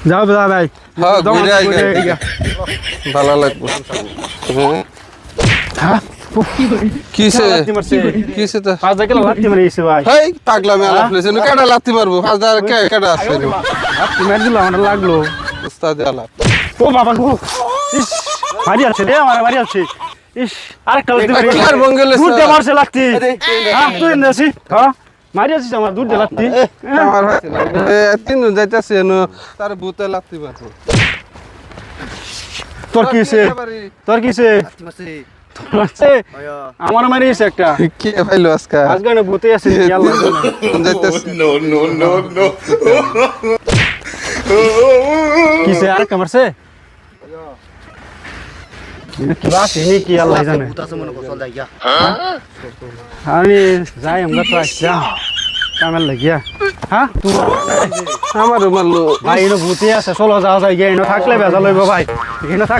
যাও যা ভাই হ্যাঁ ঘুরে আই ভালো লাগবে হ্যাঁ কিসে কিসে তো 5 কিলো লাত্তি মারিছে ভাই হেই পাগলামি আলাপ লেছেন কেডা লাত্তি মারবো 5000 কেডা আছে লাত্তি মার দিল আমার লাগলো উস্তাদ আলাপ ও বাবা গো ইস মারি আছে রে আমার মারি আছে ইস আরেকটা লাত্তি মারি আর বঙ্গলে দুধ মারছে লাত্তি হ্যাঁ তুই নেছি হ্যাঁ মারি আছিস আমার দুধ লাত্তি আমার হচ্ছে না তিনজন যাইতাছে তার ভূতে লাত্তি মারবো তোর কিছে তোর কিছে আছে আমার মারিছে একটা কি ভাইলো আজকে আজকে না ভূতে আছে আল্লাহ যাইতাছে No. কিছে আর কামরছে কি বাস ইনি কি আল্লাহ জানে আমি যাই আমরা তো আসলাম কামের লাগিয়া হ্যাঁ আমারও মারলো ভাই এনে ভূতে আছে চলো যাওয়া যায় গিয়ে এনে থাকলে বেজা লইব ভাই এনে থাক